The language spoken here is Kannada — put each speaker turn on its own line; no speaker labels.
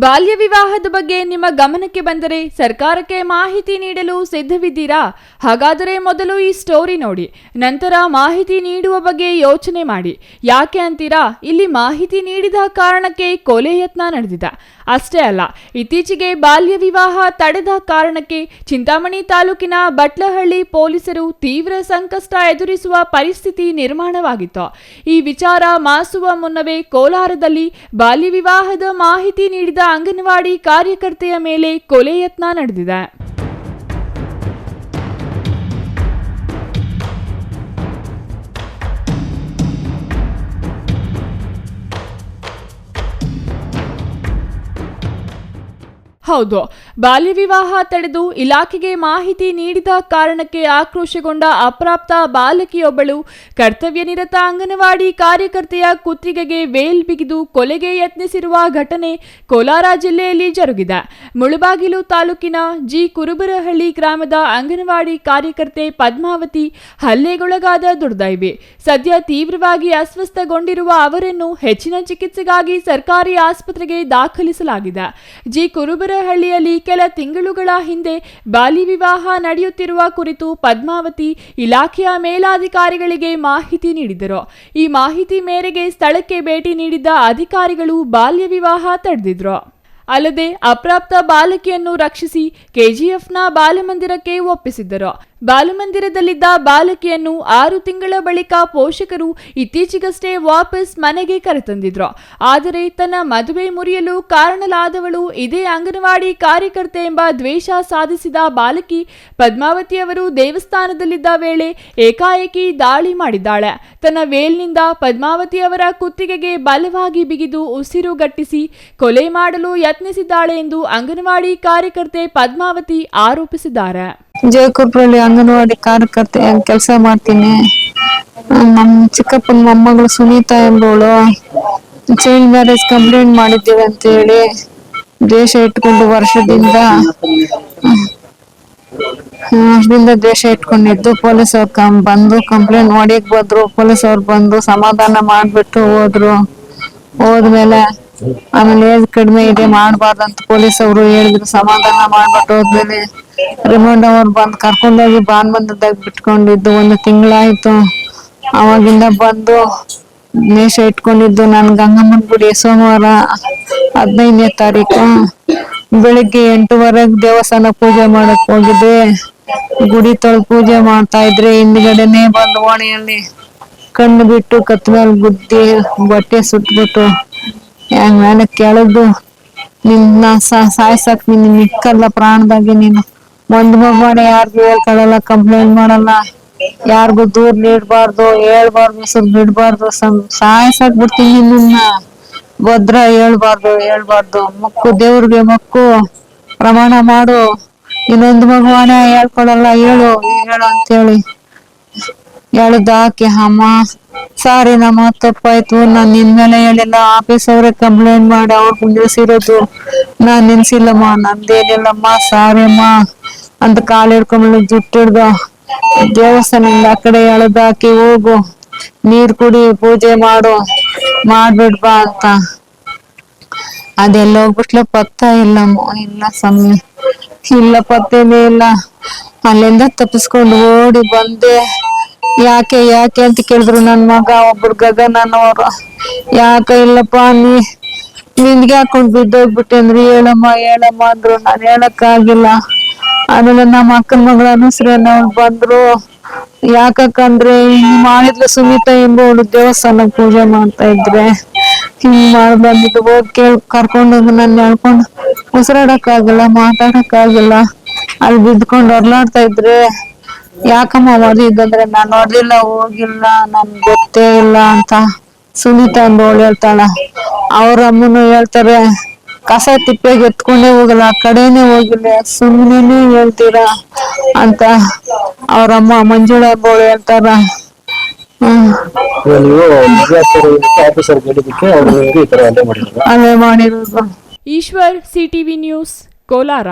ಬಾಲ್ಯ ವಿವಾಹದ ಬಗ್ಗೆ ನಿಮ್ಮ ಗಮನಕ್ಕೆ ಬಂದರೆ ಸರ್ಕಾರಕ್ಕೆ ಮಾಹಿತಿ ನೀಡಲು ಸಿದ್ಧವಿದ್ದೀರಾ? ಹಾಗಾದರೆ ಮೊದಲು ಈ ಸ್ಟೋರಿ ನೋಡಿ, ನಂತರ ಮಾಹಿತಿ ನೀಡುವ ಬಗ್ಗೆ ಯೋಚನೆ ಮಾಡಿ. ಯಾಕೆ ಅಂತೀರಾ? ಇಲ್ಲಿ ಮಾಹಿತಿ ನೀಡಿದ ಕಾರಣಕ್ಕೆ ಕೊಲೆ ಯತ್ನ ನಡೆದಿದೆ. ಅಷ್ಟೇ ಅಲ್ಲ, ಇತ್ತೀಚೆಗೆ ಬಾಲ್ಯ ವಿವಾಹ ತಡೆದ ಕಾರಣಕ್ಕೆ ಚಿಂತಾಮಣಿ ತಾಲೂಕಿನ ಬಟ್ಲಹಳ್ಳಿ ಪೊಲೀಸರು ತೀವ್ರ ಸಂಕಷ್ಟ ಎದುರಿಸುವ ಪರಿಸ್ಥಿತಿ ನಿರ್ಮಾಣವಾಗಿತ್ತು. ಈ ವಿಚಾರ ಮಾಸುವ ಮುನ್ನವೇ ಕೋಲಾರದಲ್ಲಿ ಬಾಲ್ಯ ವಿವಾಹದ ಮಾಹಿತಿ ನೀಡಿದ ಅಂಗನವಾಡಿ ಕಾರ್ಯಕರ್ತೆಯ ಮೇಲೆ ಕೊಲೆ ಯತ್ನ ನಡೆದಿದೆ. ಹೌದು, ಬಾಲ್ಯ ವಿವಾಹ ತಡೆದು ಇಲಾಖೆಗೆ ಮಾಹಿತಿ ನೀಡಿದ ಕಾರಣಕ್ಕೆ ಆಕ್ರೋಶಗೊಂಡ ಅಪ್ರಾಪ್ತ ಬಾಲಕಿಯೊಬ್ಬಳು ಕರ್ತವ್ಯ ನಿರತ ಅಂಗನವಾಡಿ ಕಾರ್ಯಕರ್ತೆಯ ಕುತ್ತಿಗೆಗೆ ವೇಲ್ ಬಿಗಿದು ಕೊಲೆಗೆ ಯತ್ನಿಸಿರುವ ಘಟನೆ ಕೋಲಾರ ಜಿಲ್ಲೆಯಲ್ಲಿ ಜರುಗಿದೆ. ಮುಳಬಾಗಿಲು ತಾಲೂಕಿನ ಜಿ ಕುರುಬರಹಳ್ಳಿ ಗ್ರಾಮದ ಅಂಗನವಾಡಿ ಕಾರ್ಯಕರ್ತೆ ಪದ್ಮಾವತಿ ಹಲ್ಲೆಗೊಳಗಾದ ದುರ್ದೈವಿ. ಸದ್ಯ ತೀವ್ರವಾಗಿ ಅಸ್ವಸ್ಥಗೊಂಡಿರುವ ಅವರನ್ನು ಹೆಚ್ಚಿನ ಚಿಕಿತ್ಸೆಗಾಗಿ ಸರ್ಕಾರಿ ಆಸ್ಪತ್ರೆಗೆ ದಾಖಲಿಸಲಾಗಿದೆ. ಜಿ ಕುರುಬರಹಳ್ಳಿಯಲ್ಲಿ ಕೆಲ ತಿಂಗಳುಗಳ ಹಿಂದೆ ಬಾಲ್ಯ ವಿವಾಹ ನಡೆಯುತ್ತಿರುವ ಕುರಿತು ಪದ್ಮಾವತಿ ಇಲಾಖೆಯ ಮೇಲಾಧಿಕಾರಿಗಳಿಗೆ ಮಾಹಿತಿ ನೀಡಿದರು. ಈ ಮಾಹಿತಿ ಮೇರೆಗೆ ಸ್ಥಳಕ್ಕೆ ಭೇಟಿ ನೀಡಿದ್ದ ಅಧಿಕಾರಿಗಳು ಬಾಲ್ಯ ವಿವಾಹ ತಡೆದಿದ್ರು. ಅಲ್ಲದೆ ಅಪ್ರಾಪ್ತ ಬಾಲಕಿಯನ್ನು ರಕ್ಷಿಸಿ ಕೆಜಿಎಫ್ನ ಬಾಲಮಂದಿರಕ್ಕೆ ಒಪ್ಪಿಸಿದ್ದರು. ಬಾಲಮಂದಿರದಲ್ಲಿದ್ದ ಬಾಲಕಿಯನ್ನು 6 ತಿಂಗಳ ಬಳಿಕ ಪೋಷಕರು ಇತ್ತೀಚೆಗಷ್ಟೇ ವಾಪಸ್ ಮನೆಗೆ ಕರೆತಂದಿದ್ರು. ಆದರೆ ತನ್ನ ಮದುವೆ ಮುರಿಯಲು ಕಾರಣಲಾದವಳು ಇದೇ ಅಂಗನವಾಡಿ ಕಾರ್ಯಕರ್ತೆ ಎಂಬ ದ್ವೇಷ ಸಾಧಿಸಿದ ಬಾಲಕಿ ಪದ್ಮಾವತಿಯವರು ದೇವಸ್ಥಾನದಲ್ಲಿದ್ದ ವೇಳೆ ಏಕಾಏಕಿ ದಾಳಿ ಮಾಡಿದ್ದಾಳೆ. ತನ್ನ ವೇಲ್ನಿಂದ ಪದ್ಮಾವತಿಯವರ ಕುತ್ತಿಗೆಗೆ ಬಲವಾಗಿ ಬಿಗಿದು ಉಸಿರುಗಟ್ಟಿಸಿ ಕೊಲೆ ಮಾಡಲು ಯತ್ನಿಸಿದ್ದಾಳೆ ಎಂದು ಅಂಗನವಾಡಿ ಕಾರ್ಯಕರ್ತೆ ಪದ್ಮಾವತಿ ಆರೋಪಿಸಿದ್ದಾರೆ.
ಜಯಕುರ್ಪಳ್ಳಿ ಅಂಗನವಾಡಿ ಕಾರ್ಯಕರ್ತೆ ಕೆಲಸ ಮಾಡ್ತೀನಿ. ನಮ್ಮ ಚಿಕ್ಕಪ್ಪನ ಮೊಮ್ಮಗಳು ಸುನೀತಾ ಎಂಬವಳು ಚೈಲ್ಡ್ ಮ್ಯಾರೇಜ್ ಕಂಪ್ಲೇಂಟ್ ಮಾಡಿದ್ದೀವಿ ಅಂತ ಹೇಳಿ ದ್ವೇಷ ಇಟ್ಕೊಂಡು ವರ್ಷದಿಂದ ದ್ವೇಷ ಇಟ್ಕೊಂಡಿದ್ದು ಪೊಲೀಸ್ ಅವ್ರು ಬಂದು ಕಂಪ್ಲೇಂಟ್ ನೋಡಿಕ್ ಬಂದ್ರು. ಪೊಲೀಸ್ ಅವ್ರು ಬಂದು ಸಮಾಧಾನ ಮಾಡ್ಬಿಟ್ಟು ಹೋದ್ಮೇಲೆ ಆಮೇಲೆ ಏಜ್ ಕಡಿಮೆ ಇದೆ ಮಾಡಬಾರ್ದಂತ ಪೊಲೀಸ್ ಅವರು ಹೇಳಿದ್ರು. ಸಮಾಧಾನ ಮಾಡ್ಬಿಟ್ಟು ಹೋದ್ಮೇಲೆ ರಿಮಾಂಡ್ ಅವ್ರು ಬಂದು ಕರ್ಕೊಂಡೋಗಿ ಬಾನ್ಬಂದದಾಗ ಬಿಟ್ಕೊಂಡಿದ್ದು 1 ತಿಂಗಳಾಯ್ತು. ಅವಾಗಿಂದ ಬಂದು ದ್ವೇಷ ಇಟ್ಕೊಂಡಿದ್ದು. ನಾನು ಗಂಗಮ್ಮನ ಗುಡಿ ಸೋಮವಾರ 15ನೇ ತಾರೀಕು ಬೆಳಿಗ್ಗೆ 8:15 ದೇವಸ್ಥಾನ ಪೂಜೆ ಮಾಡಕ್ ಹೋಗಿದ್ದೆ. ಗುಡಿ ತೊಳೆದು ಪೂಜೆ ಮಾಡ್ತಾ ಇದ್ರೆ ಹಿಂದ್ಗಡೆನೆ ಬಂದು ಓಣಿಯಲ್ಲಿ ಕಣ್ಣು ಬಿಟ್ಟು ಕತ್ ಮೇಲೆ ಗುದ್ದಿ ಬಟ್ಟೆ ಸುಟ್ಬಿಟ್ಟು ಮೇಲೆ ಕೆಳದು ನಿನ್ನ ಸಾಯ್ಸಕ್ ನಿನ್ ನಿಕ್ಕಲ್ಲ ಪ್ರಾಣದಾಗೆ, ನೀನು ಒಂದ್ ಮಗುವನ ಯಾರಿಗೂ ಹೇಳ್ಕೊಳಲ್ಲ, ಕಂಪ್ಲೇಂಟ್ ಮಾಡಲ್ಲ, ಯಾರಿಗೂ ದೂರ್ ನೀಡ್ಬಾರ್ದು, ಹೇಳ್ಬಾರ್ದು, ಹೆಸರು ಬಿಡ್ಬಾರ್ದು, ಸಾಯ್ಸಕ್ ಬಿಡ್ತೀನಿ ನಿನ್ನ, ಭದ್ರ ಹೇಳ್ಬಾರ್ದು, ಮಕ್ಕು ದೇವ್ರಿಗೆ ಮಕ್ಕು ಪ್ರಮಾಣ ಮಾಡು, ಇನ್ನೊಂದು ಮಗುವನ ಹೇಳ್ಕೊಳಲ್ಲ, ಹೇಳು ಅಂತೇಳಿ ಹೇಳಿದಾಕಿ ಅಮ್ಮ ಸಾರಿ ನಮ್ಮ ತಪ್ಪಾಯ್ತು, ನಾನ್ ನಿನ್ ಮೇಲೆ ಹೇಳಿಲ್ಲ, ಆಫೀಸ್ ಅವ್ರೆ ಕಂಪ್ಲೇಂಟ್ ಮಾಡಿ ಅವ್ರು ನಿಲ್ಸಿರೋದು, ನಾನ್ ನಿಲ್ಸಿಲ್ಲಮ್ಮ, ನಂದೇನಿಲ್ಲಮ್ಮ, ಸಾರಿ ಅಮ್ಮ ಅಂತ ಕಾಲು ಹಿಡ್ಕೊಂಡ್ಮೇಲೆ ಜುಟ್ಟು ಹಿಡ್ದು ದೇವಸ್ಥಾನದಿಂದ ಆ ಕಡೆ ಎಳೆದಾಕಿ ಹೋಗು, ನೀರ್ ಕುಡಿ, ಪೂಜೆ ಮಾಡ್ಬಿಡ್ಬಾ ಅಂತ. ಅದೆಲ್ಲ ಹೋಗ್ಬಿಟ್ಲೆ ಪತ್ತ ಇಲ್ಲಮ್ಮ, ಇಲ್ಲ ಸಮಯ ಇಲ್ಲ, ಪತ್ತೇನೇ ಇಲ್ಲ. ಅಲ್ಲಿಂದ ತಪ್ಪಿಸ್ಕೊಂಡು ಓಡಿ ಬಂದೆ. ಯಾಕೆ ಅಂತ ಕೇಳಿದ್ರು. ನನ್ ಮಗ ಒಬ್ರು ಗಗನ್ ಅನ್ನೋರು, ಯಾಕ ಇಲ್ಲಪ್ಪ ನಿನ್ಗೆ ಹಾಕೊಂಡ್ ಬಿದ್ದೋಗ್ಬಿಟ್ಟೆ ಅಂದ್ರಿ, ಹೇಳಮ್ಮ ಅಂದ್ರು. ನಾನ್ ಹೇಳಕ್ಕಾಗಿಲ್ಲ. ಆಮೇಲೆ ನಮ್ಮ ಅಕ್ಕನ ಮಗಳ ಅನುಶ್ರೀ ಬಂದ್ರು. ಯಾಕಂದ್ರೆ ಹಿಂಗ್ ಮಾಡಿದ್ಲು ಸುನೀತಾ ಎಂಬವಳು ದೇವಸ್ಥಾನ ಪೂಜೆ ಮಾಡ್ತಾ ಇದ್ರೆ ಹಿಂಗ್ ಬಂದಿದ್ದು. ಹೋಗಿ ಕರ್ಕೊಂಡೋಗಿ ನನ್ನ ಹೇಳ್ಕೊಂಡು ಉಸಿರಾಡಕ್ಕಾಗಿಲ್ಲ, ಮಾತಾಡಕ್ಕಾಗಿಲ್ಲ. ಅಲ್ಲಿ ಬಿದ್ಕೊಂಡು ಹೊರ್ಲಾಡ್ತಾ ಇದ್ರೆ ಯಾಕಮ್ಮ ಹೊಡೆದಿದ್ದಂದ್ರೆ ನಾನು ಹೊಡೆದಿಲ್ಲ, ಹೋಗಿಲ್ಲ, ನನ್ ಗೊತ್ತೇ ಇಲ್ಲ ಅಂತ ಸುನೀತಾ ಎಂಬವಳು ಹೇಳ್ತಾಳ. ಅವ್ರ ಅಮ್ಮನು ಹೇಳ್ತಾರೆ, ಕಸ ತಿಪ್ಪೆಗೆ ಎತ್ಕೊಂಡೇ ಹೋಗಲ್ಲ, ಆ ಕಡೆನೆ ಹೋಗಿಲ್ಲ, ಸುಮ್ಮನೆ ಹೇಳ್ತೀರಾ ಅಂತ ಅವ್ರಮ್ಮ ಮಂಜುಳಾ ಎಂಬವಳು ಹೇಳ್ತಾರ. ಅಲ್ಲೇ ಮಾಡಿರೋದು.
Ishwar, CTV news, Kolar.